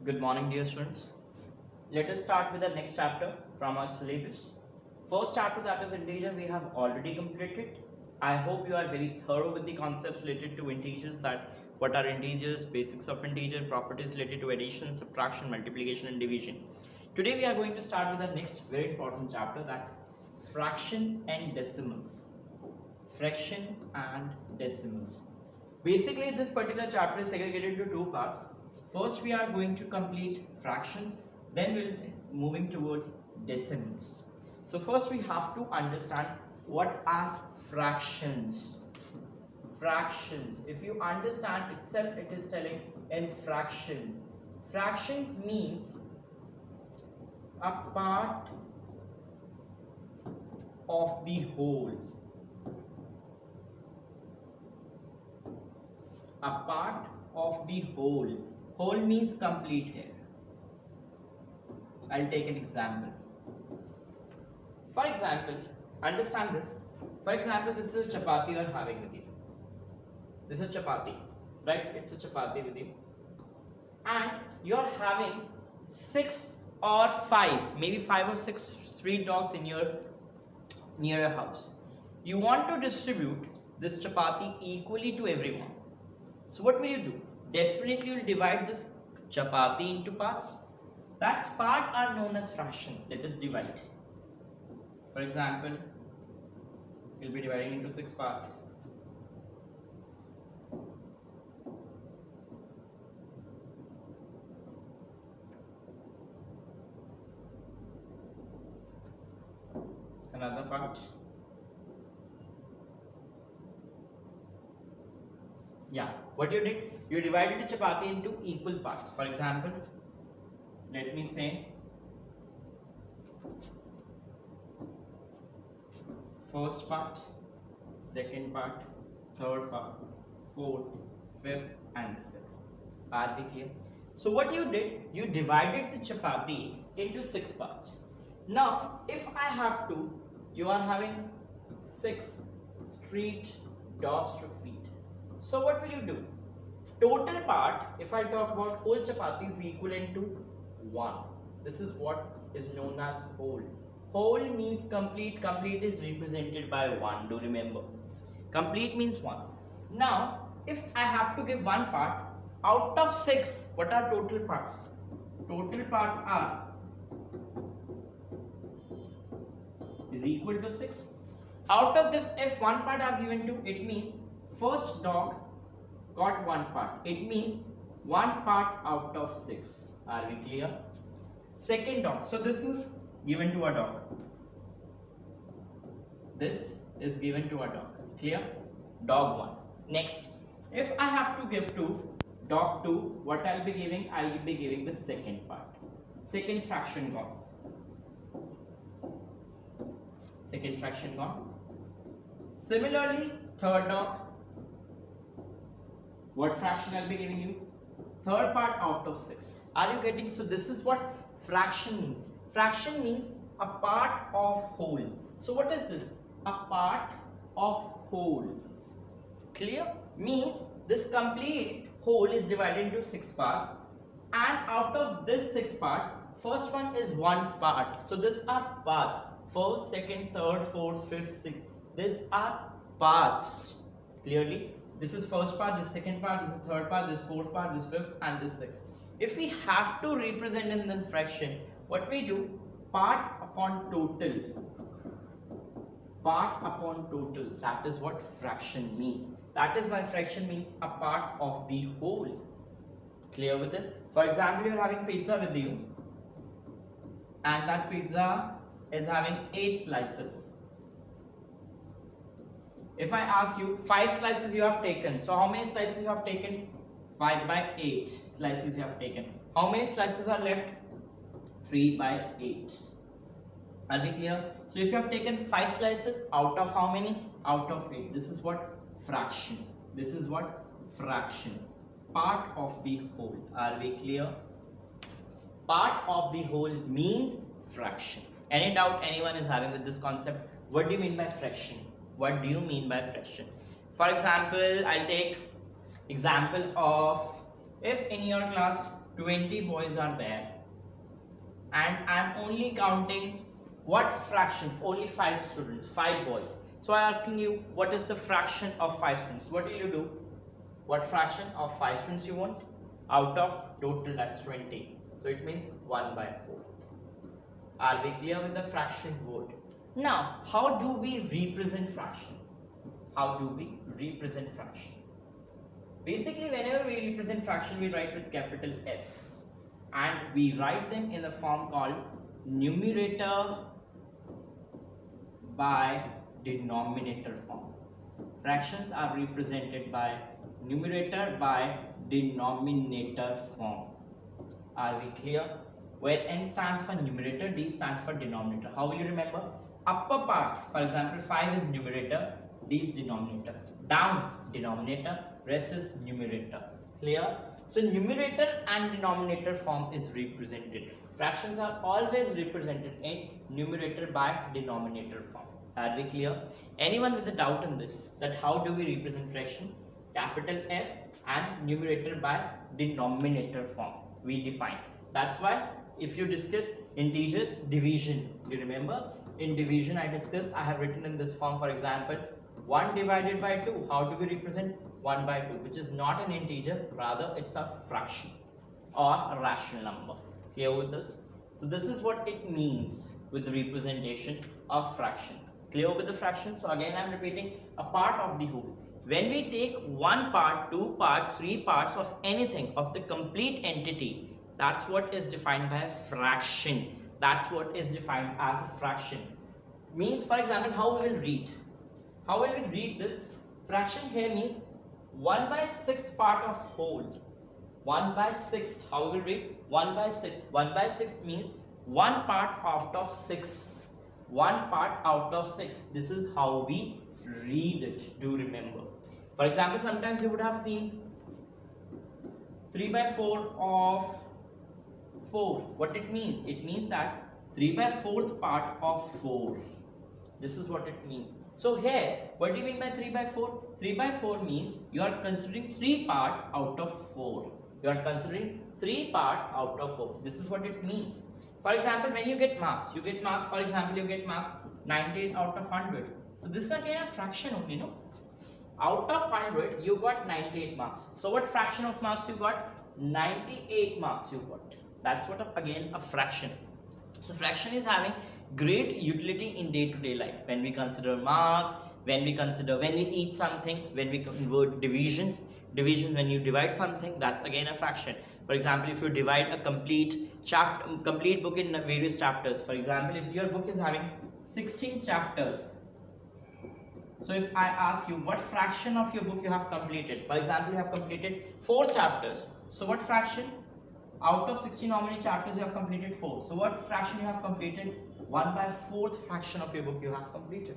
Good morning, dear students. Let us start with the next chapter from our syllabus. First chapter, that is integer, we have already completed. I hope you are very thorough with the concepts related to integers, that what are integers, basics of integer, properties related to addition, subtraction, multiplication and division. Today we are going to start with the next very important chapter, that's fraction and decimals. Fraction and decimals. Basically, this particular chapter is segregated into two parts. First, we are going to complete fractions, then we'll be moving towards decimals. So first we have to understand what are fractions. Fractions, if you understand itself, it is telling in fractions. Fractions means a part of the whole. A part of the whole. Whole means complete here. I'll take an example. For example, understand this. For example, this is chapati you are having with you. This is chapati, right? It's a chapati with you. And you are having 6 or 5, maybe 5 or 6 street dogs in your near your house. You want to distribute this chapati equally to everyone. So what will you do? Definitely you will divide this chapati into parts. That part are known as fraction. Let us divide. For example, we will be dividing into 6 parts. Another part. Yeah, what you did, you divided the chapati into equal parts. For example, let me say first part, second part, third part, fourth, fifth and sixth. Are we clear? So what you did, you divided the chapati into 6 parts. Now if I have to, you are having 6 street dogs to feed. So what will you do? Total part, if I talk about whole chapati, is equivalent to 1. This is what is known as whole. Whole means complete. Complete is represented by 1. Do remember. Complete means 1. Now, if I have to give one part, out of 6, what are total parts? Total parts are is equal to 6. Out of this, if one part I have given to, it means first dog got one part. It means one part out of 6. Are we clear? Second dog. So this is given to a dog. This is given to a dog. Clear? Dog 1. Next, if I have to give to dog 2, what I'll be giving? I'll be giving the second part. Second fraction gone. Second fraction gone. Similarly, third dog. What fraction I'll be giving you? Third part out of 6. Are you getting? So this is what fraction means. Fraction means a part of whole. So what is this? A part of whole. Clear? Means this complete whole is divided into 6 parts, and out of this 6 part, first one is one part. So these are parts. First, second, third, fourth, fifth, sixth. These are parts. Clearly? This is first part, this second part, this is third part, this fourth part, this fifth and this sixth. If we have to represent in the fraction, what we do? Part upon total. Part upon total. That is what fraction means. That is why fraction means a part of the whole. Clear with this? For example, you are having pizza with you, and that pizza is having 8 slices. If I ask you 5 slices you have taken, so how many slices you have taken? 5 by 8 slices you have taken. How many slices are left? 3 by 8. Are we clear? So if you have taken 5 slices, out of how many? Out of 8. This is what? Fraction. This is what? Fraction. Part of the whole. Are we clear? Part of the whole means fraction. Any doubt anyone is having with this concept? What do you mean by fraction? What do you mean by fraction? For example, I'll take example of if in your class 20 boys are there, and I'm only counting what fraction? Only 5 students, 5 boys. So I'm asking you, what is the fraction of 5 students? What will you do? What fraction of 5 students you want? Out of total, that's 20. So it means 1 by 4. Are we clear with the fraction word? Now, how do we represent fraction? How do we represent fraction? Basically, whenever we represent fraction, we write with capital F. And we write them in the form called numerator by denominator form. Fractions are represented by numerator by denominator form. Are we clear? Where n stands for numerator, d stands for denominator. How will you remember? Upper part, for example, 5 is numerator, d is denominator. Down, denominator, rest is numerator. Clear? So numerator and denominator form is represented. Fractions are always represented in numerator by denominator form. Are we clear? Anyone with a doubt in this, that how do we represent fraction? Capital F and numerator by denominator form we define. That's why if you discuss integers, division, you remember in division I discussed, I have written in this form, for example, 1 divided by 2. How do we represent 1 by 2, which is not an integer, rather it's a fraction or a rational number. Clear with this? So this is what it means with the representation of fraction. Clear with the fraction? So again I am repeating, a part of the whole. When we take one part, two parts, three parts of anything, of the complete entity, that's what is defined by a fraction. That's what is defined as a fraction. Means, for example, how we will read? How will we read this? Fraction here means 1 by 6th part of whole. 1 by 6th. How we will read? 1 by 6th. 1 by 6th means 1 part out of 6. 1 part out of 6. This is how we read it. Do remember. For example, sometimes you would have seen 3 by 4 of 4. What it means? It means that 3 by 4th part of 4. This is what it means. So here, what do you mean by 3 by 4? 3 by 4 means you are considering 3 parts out of 4. You are considering 3 parts out of 4. This is what it means. For example, when you get marks, for example, you get marks 98 out of 100. So this is again a fraction only, no? Out of 100, you got 98 marks. So what fraction of marks you got? 98 marks you got. That's what again a fraction. So fraction is having great utility in day-to-day life. When we consider marks, when we eat something, when we convert divisions when you divide something, that's again a fraction. For example, if you divide a complete book in various chapters. For example, if your book is having 16 chapters. So if I ask you what fraction of your book you have completed, for example, you have completed 4 chapters. So what fraction? Out of 16, how many chapters you have completed? 4. So what fraction you have completed? 1 by 4th fraction of your book you have completed.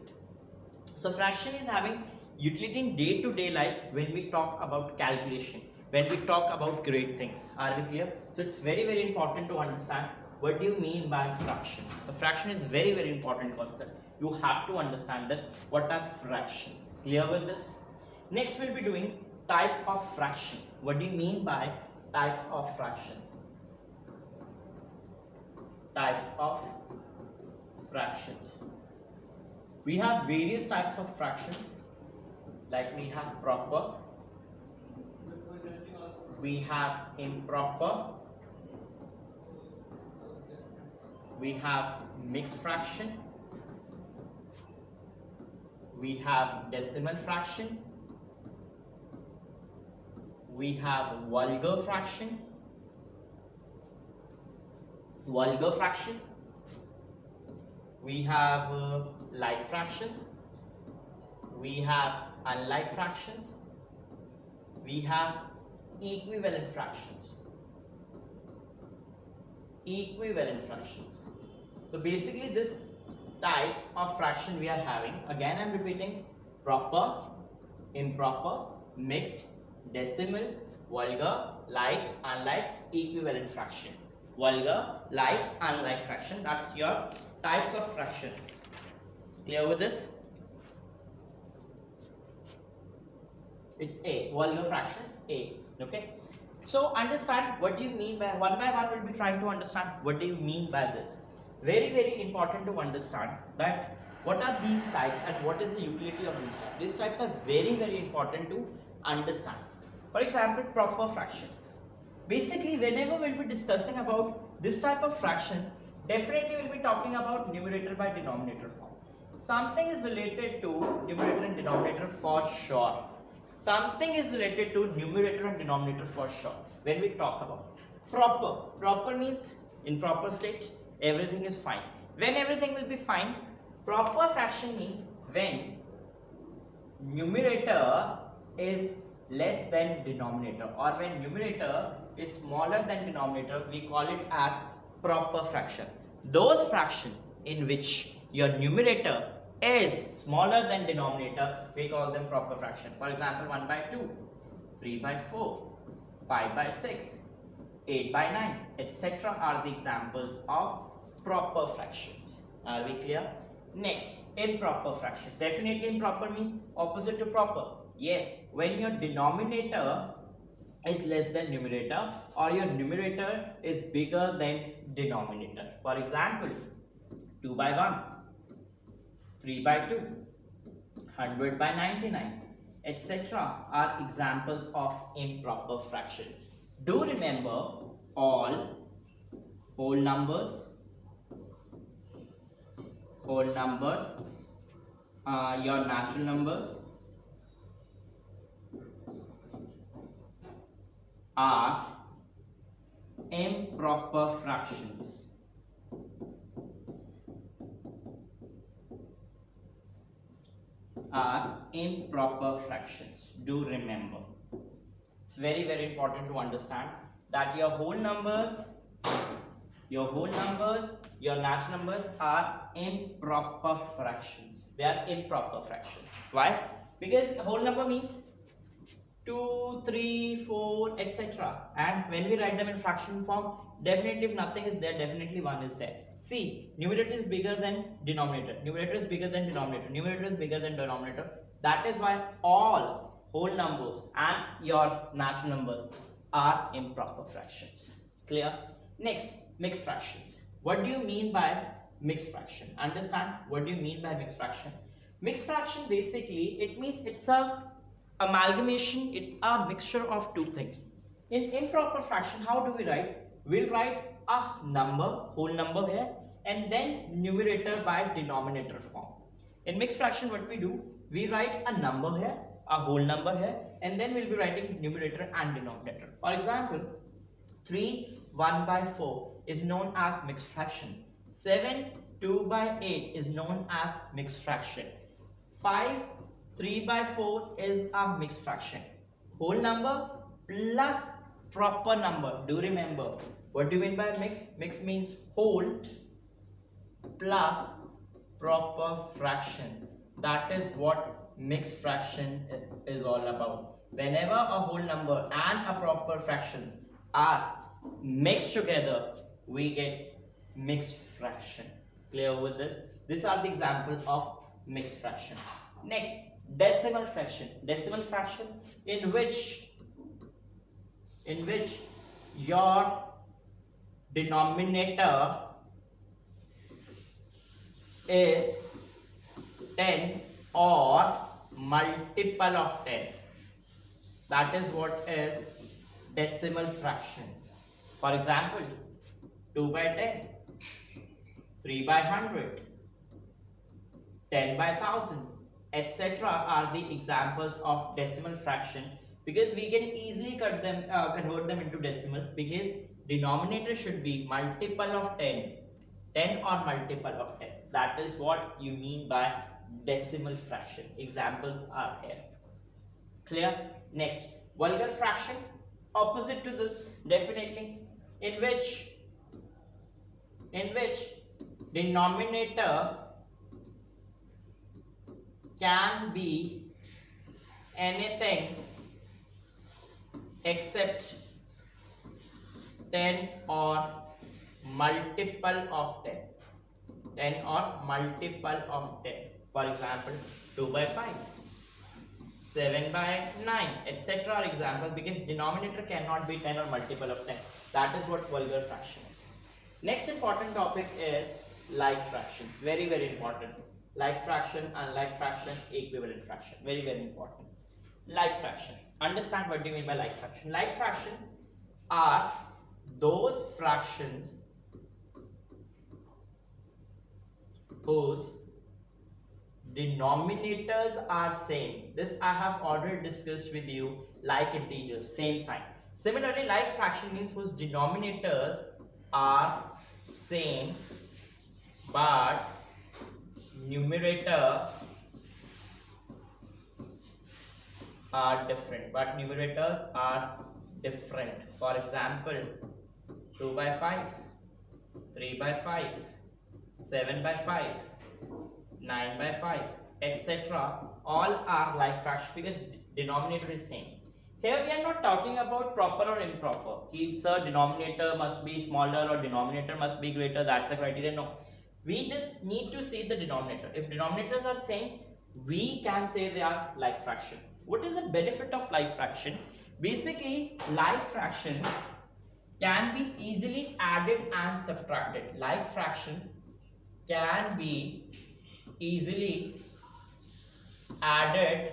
So fraction is having utility in day-to-day life when we talk about calculation, when we talk about great things. Are we clear? So it's very, very important to understand what do you mean by fraction. A fraction is very, very important concept. You have to understand this. What are fractions? Clear with this? Next we'll be doing types of fraction. What do you mean by types of fractions? Types of fractions. We have various types of fractions, like we have proper, we have improper, we have mixed fraction, we have decimal fraction, we have vulgar fraction, we have like fractions, we have unlike fractions, we have equivalent fractions. So basically this types of fraction we are having, again I am repeating, proper, improper, mixed, decimal, vulgar, like, unlike, equivalent fraction. Vulgar, like, unlike fraction. That's your types of fractions. Clear with this? It's A. Vulgar fractions A. Okay. So understand what do you mean by one we'll be trying to understand what do you mean by this. Very, very important to understand that what are these types and what is the utility of these types. These types are very, very important to understand. For example, proper fraction. Basically, whenever we'll be discussing about this type of fractions, definitely we'll be talking about numerator by denominator form. Something is related to numerator and denominator for sure. Something is related to numerator and denominator for sure. When we talk about proper means in proper state, everything is fine. When everything will be fine, proper fraction means when numerator is less than denominator, or when numerator is smaller than denominator, we call it as proper fraction. Those fraction in which your numerator is smaller than denominator, we call them proper fraction. For example, 1 by 2, 3 by 4, 5 by 6, 8 by 9, etc. are the examples of proper fractions. Are we clear? Next, improper fraction. Definitely improper means opposite to proper. Yes, when your denominator is less than numerator or your numerator is bigger than denominator. For example, 2 by 1, 3 by 2, 100 by 99, etc. are examples of improper fractions. Do remember all whole numbers, your natural numbers are improper fractions. Do remember. It's very, very important to understand that your whole numbers, your natural numbers are improper fractions. They are improper fractions. Why? Because whole number means 2, 3, 4, etc. And when we write them in fraction form, definitely if nothing is there, definitely 1 is there. See, numerator is bigger than denominator. Numerator is bigger than denominator. Numerator is bigger than denominator. That is why all whole numbers and your natural numbers are improper fractions. Clear? Next, mixed fractions. What do you mean by mixed fraction? Understand what do you mean by mixed fraction? Mixed fraction basically it means it's a amalgamation, it's a mixture of two things. In improper fraction, how do we write? We'll write a number, whole number here, and then numerator by denominator form. In mixed fraction, what we do? We write a number here, a whole number here, and then we'll be writing numerator and denominator. For example, 3 1 by 4 is known as mixed fraction. 7 2 by 8 is known as mixed fraction. 5 3 by 4 is a mixed fraction. Whole number plus proper number. Do remember. What do you mean by mix? Mix means whole plus proper fraction. That is what mixed fraction is all about. Whenever a whole number and a proper fractions are mixed together, we get mixed fraction. Clear with this? These are the examples of mixed fraction. Next, decimal fraction. Decimal fraction in which your denominator is 10 or multiple of 10. That is what is decimal fraction. For example, 2 by 10, 3 by 100, 10 by 1000, etc. are the examples of decimal fraction, because we can easily convert them into decimals, because denominator should be multiple of 10 or multiple of 10. That is what you mean by decimal fraction. Examples are here. Clear? Next, vulgar fraction, opposite to this, definitely, in which denominator can be anything except 10 or multiple of 10. 10 or multiple of 10. For example, 2 by 5, 7 by 9, etc. are examples because denominator cannot be 10 or multiple of 10. That is what vulgar fraction is. Next important topic is like fractions. Very, very important. Like fraction, unlike fraction, equivalent fraction. Very, very important. Like fraction. Understand what do you mean by like fraction. Like fraction are those fractions whose denominators are same. This I have already discussed with you. Like integers, same sign. Similarly, like fraction means whose denominators are same but numerator are different. But numerators are different. For example, 2 by 5, 3 by 5, 7 by 5, 9 by 5, etc. all are like fraction because denominator is same. Here we are not talking about proper or improper. If the denominator must be smaller or denominator must be greater, that's a criteria. No. We just need to see the denominator. If denominators are same, we can say they are like fraction. What is the benefit of like fraction? Basically, like fraction can be easily added and subtracted. Like fractions can be easily added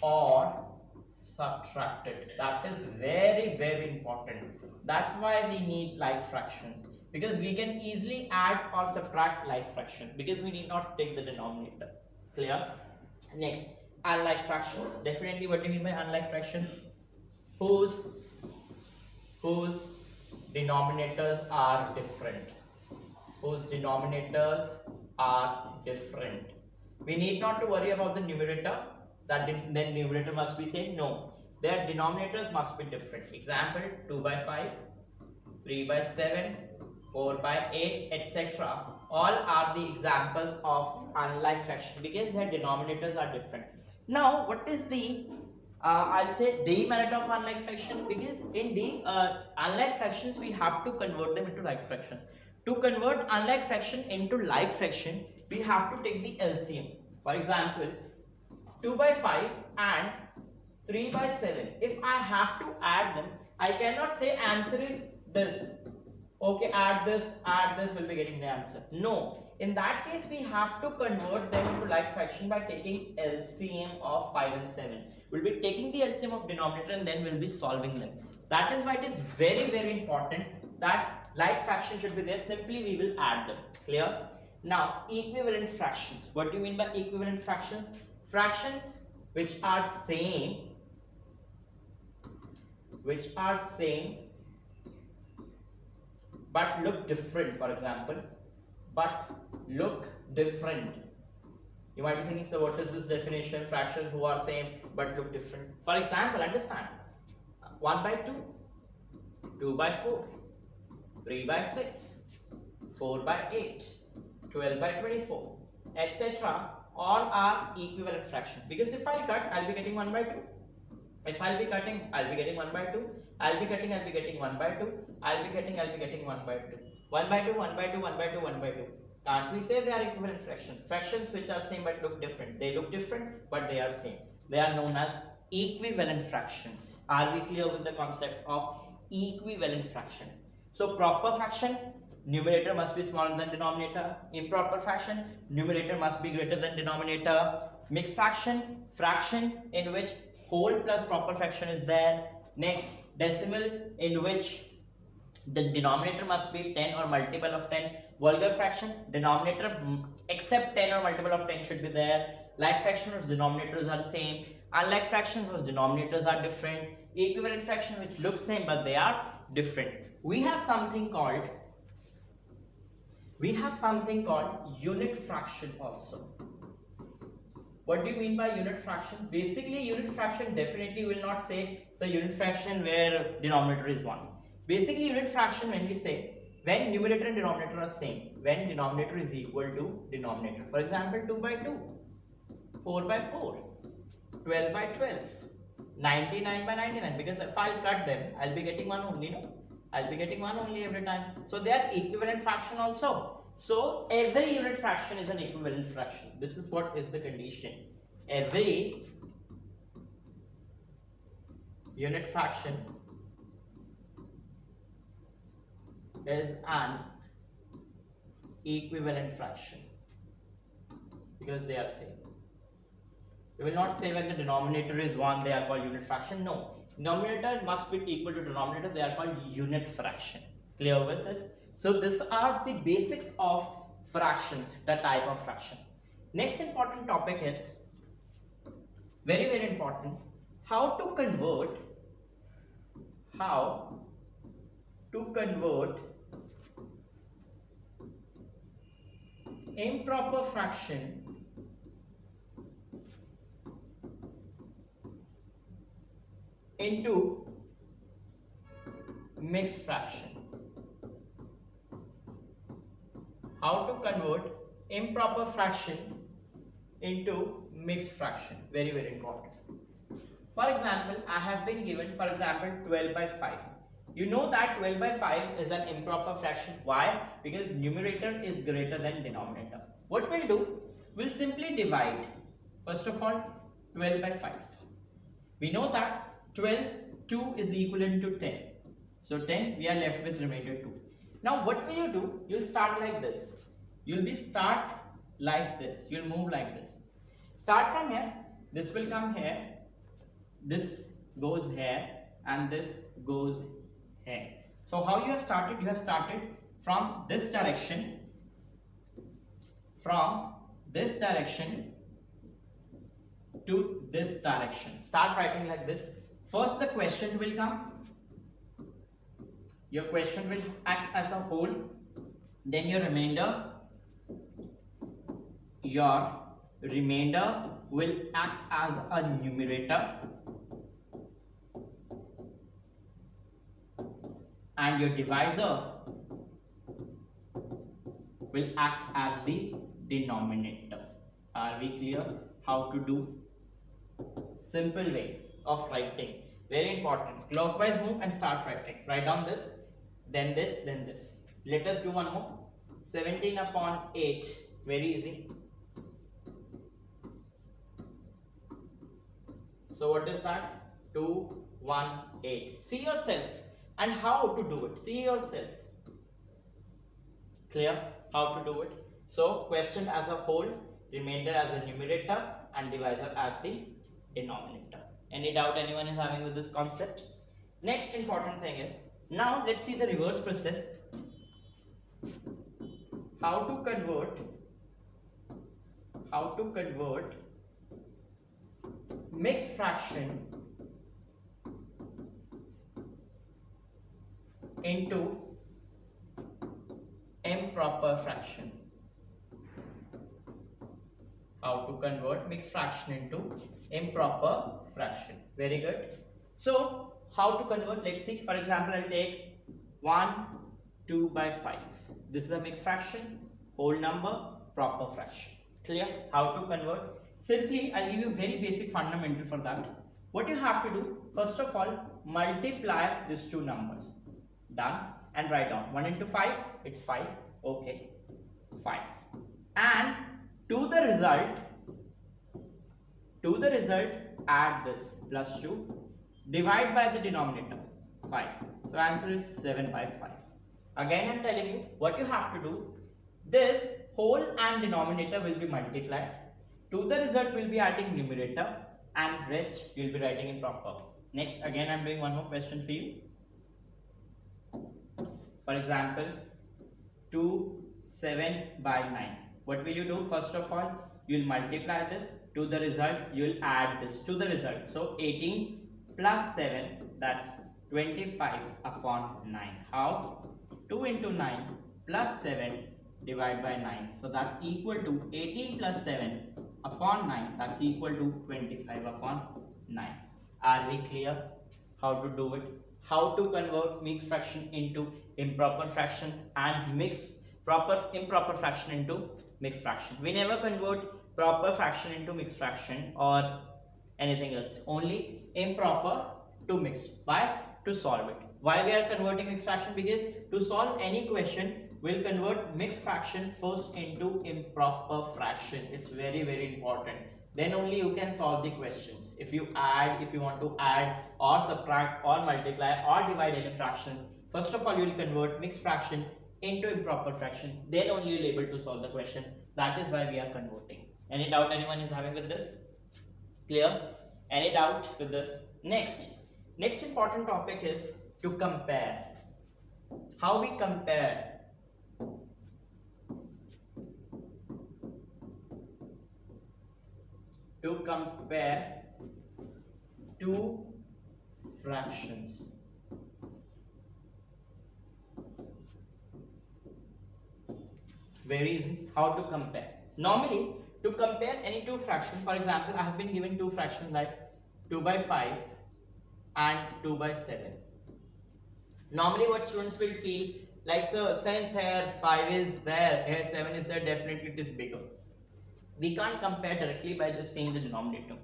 or subtracted. That is very, very important. That's why we need like fractions, because we can easily add or subtract like fraction because we need not take the denominator. Clear? Next, unlike fractions. Definitely, what do you mean by unlike fraction? Whose denominators are different. Whose denominators are different. We need not to worry about the numerator, that then numerator must be same. No, their denominators must be different. Example, 2 by 5, 3 by 7, 4 by 8, etc. all are the examples of unlike fraction because their denominators are different. Now, what is the I'll say demerit of unlike fraction? Because in unlike fractions we have to convert them into like fraction. To convert unlike fraction into like fraction, we have to take the LCM. For example, 2 by 5 and 3 by 7. If I have to add them, I cannot say answer is this. Okay, add this will be getting the answer. No. In that case, we have to convert them into like fraction by taking LCM of 5 and 7. We'll be taking the LCM of denominator and then we'll be solving them. That is why it is very, very important that like fraction should be there. Simply we will add them. Clear? Now, equivalent fractions. What do you mean by equivalent fraction? Fractions which are same but look different. For example, but look different. You might be thinking, so what is this definition? Fractions who are same but look different. For example, understand 1 by 2, 2 by 4, 3 by 6, 4 by 8, 12 by 24, etc. all are equivalent fractions. Because if I cut, I'll be getting 1 by 2. If I'll be cutting, I'll be getting 1 by 2. I'll be cutting, I'll be getting 1 by 2. I'll be cutting, I'll be getting 1 by 2. 1 by 2, 1 by 2, 1 by 2, 1 by 2. Can't we say they are equivalent fractions? Fractions which are same but look different. They look different but they are same. They are known as equivalent fractions. Are we clear with the concept of equivalent fraction? So proper fraction, numerator must be smaller than denominator. Improper fraction, numerator must be greater than denominator. Mixed fraction, fraction in which whole plus proper fraction is there. Next, decimal in which the denominator must be 10 or multiple of 10. Vulgar fraction, denominator except 10 or multiple of 10 should be there. Like fraction whose denominators are same. Unlike fraction whose denominators are different. Equivalent fraction which looks same but they are different. We have something called unit fraction also. What do you mean by unit fraction? Basically, unit fraction definitely will not say it's a unit fraction where denominator is 1. Basically, unit fraction when we say when numerator and denominator are same, when denominator is equal to denominator. For example, 2 by 2, 4 by 4, 12 by 12, 99 by 99. Because if I'll cut them, I'll be getting 1 only, no? I'll be getting 1 only every time. So they are equivalent fraction also. So every unit fraction is an equivalent fraction. This is what is the condition. Every unit fraction is an equivalent fraction because they are same. We will not say when the denominator is 1 they are called unit fraction. No, denominator must be equal to denominator, they are called unit fraction. Clear with this? So these are the basics of fractions, the type of fraction. Next important topic is very important, how to convert improper fraction into mixed fraction. How to convert improper fraction into mixed fraction. Very important. For example, I have been given, for example, 12 by 5. You know that 12 by 5 is an improper fraction. Why? Because numerator is greater than denominator. What we'll do? We'll simply divide. First of all, 12 by 5. We know that 12, 2 is equivalent to 10. So 10, we are left with remainder 2. Now what will you do? You'll start like this. You'll start like this. You'll move like this. Start from here. This will come here. This goes here. And this goes here. So how you have started? You have started from this direction. From this direction to this direction. Start writing like this. First the question will come. Your question will act as a whole. Then your remainder will act as a numerator. And your divisor will act as the denominator. Are we clear how to do? Simple way of writing. Very important. Clockwise move and start writing. Write down this, then this, then this. Let us do one more. 17 upon 8. Very easy. So what is that? 2, 1, 8. See yourself and how to do it. See yourself. Clear how to do it? So question as a whole, remainder as a numerator, and divisor as the denominator. Any doubt anyone is having with this concept? Next important thing is, now let's see the reverse process. How to convert mixed fraction into improper fraction. How to convert mixed fraction into improper fraction. Very good. So how to convert? Let's see. For example, I'll take 1, 2 by 5. This is a mixed fraction, whole number, proper fraction. Clear how to convert? Simply, I'll give you very basic fundamental for that. What you have to do, first of all, multiply these two numbers. Done. And write down 1 into 5, it's 5. Okay, 5. And to the result, add this plus 2. Divide by the denominator 5. So answer is 7 by 5. Again, I'm telling you what you have to do. This whole and denominator will be multiplied. To the result will be adding numerator, and rest you'll be writing in proper. Next, again I'm doing one more question for you. For example, 2, 7 by 9. What will you do? First of all, you'll multiply this. To the result, you'll add this to the result. So 18 plus 7, that's 25 upon 9. How? 2 into 9 plus 7 divided by 9. So that's equal to 18 plus 7 upon 9. That's equal to 25 upon 9. Are we clear how to do it? How to convert mixed fraction into improper fraction and improper fraction into mixed fraction. We never convert proper fraction into mixed fraction or anything else. Only improper to mixed. Why? To solve it. Why we are converting mixed fraction? Because to solve any question, we'll convert mixed fraction first into improper fraction. It's very important. then only you can solve the questions. If you want to add or subtract or multiply or divide any fractions, first of all you will convert mixed fraction into improper fraction, then only you will able to solve the question. That is why we are converting. Any doubt anyone is having with this? Clear? Any doubt with this? Next important topic is to compare. How we compare? To compare two fractions. Very easy. How to compare? Normally, to compare any two fractions, for example, I have been given two fractions like 2 by 5 and 2 by 7. Normally, what students will feel like, so since here 5 is there, here 7 is there, definitely it is bigger. We can't compare directly by just saying the denominator.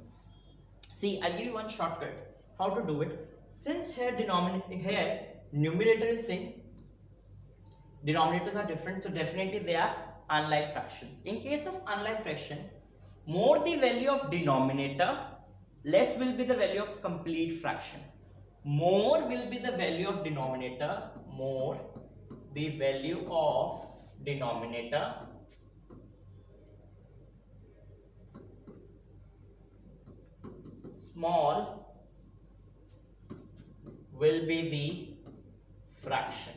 See, I'll give you one shortcut. How to do it? Since here numerator is same, denominators are different, so definitely they are unlike fractions. In case of unlike fraction, more the value of denominator, less will be the value of complete fraction. More will be the value of denominator, more the value of denominator, small will be the fraction.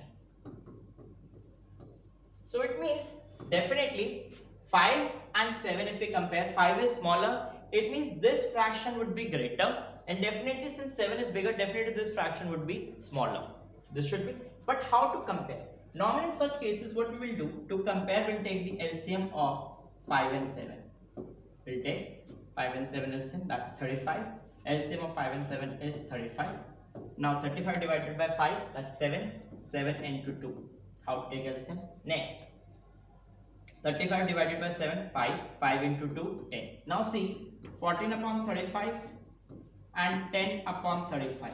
So it means definitely 5 and 7, if we compare, 5 is smaller, it means this fraction would be greater, and definitely since 7 is bigger, definitely this fraction would be smaller. This should be. But how to compare? Normally in such cases, what we will do to compare, we'll take the LCM of 5 and 7. We'll take 5 and 7 LCM, that's 35. LCM of 5 and 7 is 35. Now 35 divided by 5, that's 7. 7 into 2. How to take LCM? Next, 35 divided by 7, 5. 5 into 2, 10. Now see, 14 upon 35 and 10 upon 35.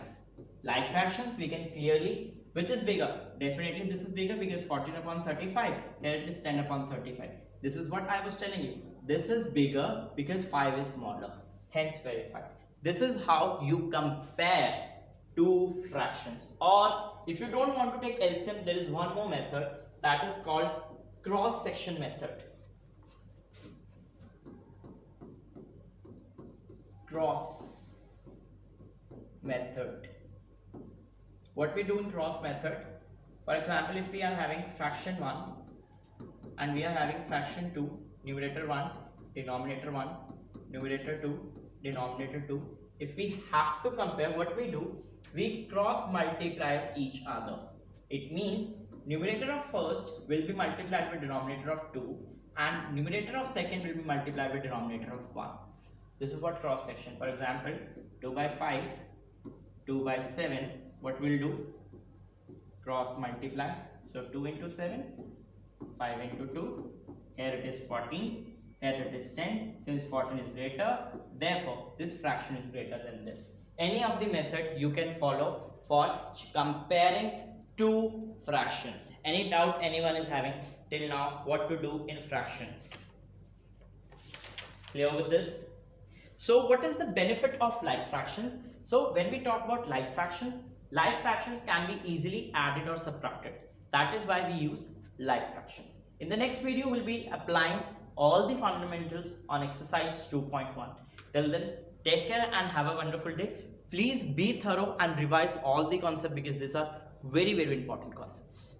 Like fractions, we can clearly, which is bigger? Definitely this is bigger because 14 upon 35, here it is 10 upon 35. This is what I was telling you. This is bigger because 5 is smaller, hence verified. This is how you compare two fractions. Or if you don't want to take LCM, there is one more method, that is called cross section method. Cross method. What we do in cross method, for example, if we are having fraction 1 and we are having fraction 2, numerator 1, denominator 1, numerator 2, denominator 2. If we have to compare, what we do, we cross multiply each other. It means numerator of first will be multiplied with denominator of 2 and numerator of second will be multiplied with denominator of 1. This is what cross section. For example, 2 by 5, 2 by 7, what we'll do? Cross multiply. So 2 into 7, 5 into 2, here it is 14, here it is 10. Since 14 is greater, therefore this fraction is greater than this. Any of the method you can follow for comparing two fractions. Any doubt anyone is having till now what to do in fractions? Clear with this? So what is the benefit of like fractions? So when we talk about like fractions can be easily added or subtracted. That is why we use like fractions. In the next video, we'll be applying all the fundamentals on exercise 2.1. Till then, take care and have a wonderful day. Please be thorough and revise all the concepts because these are very, very important concepts.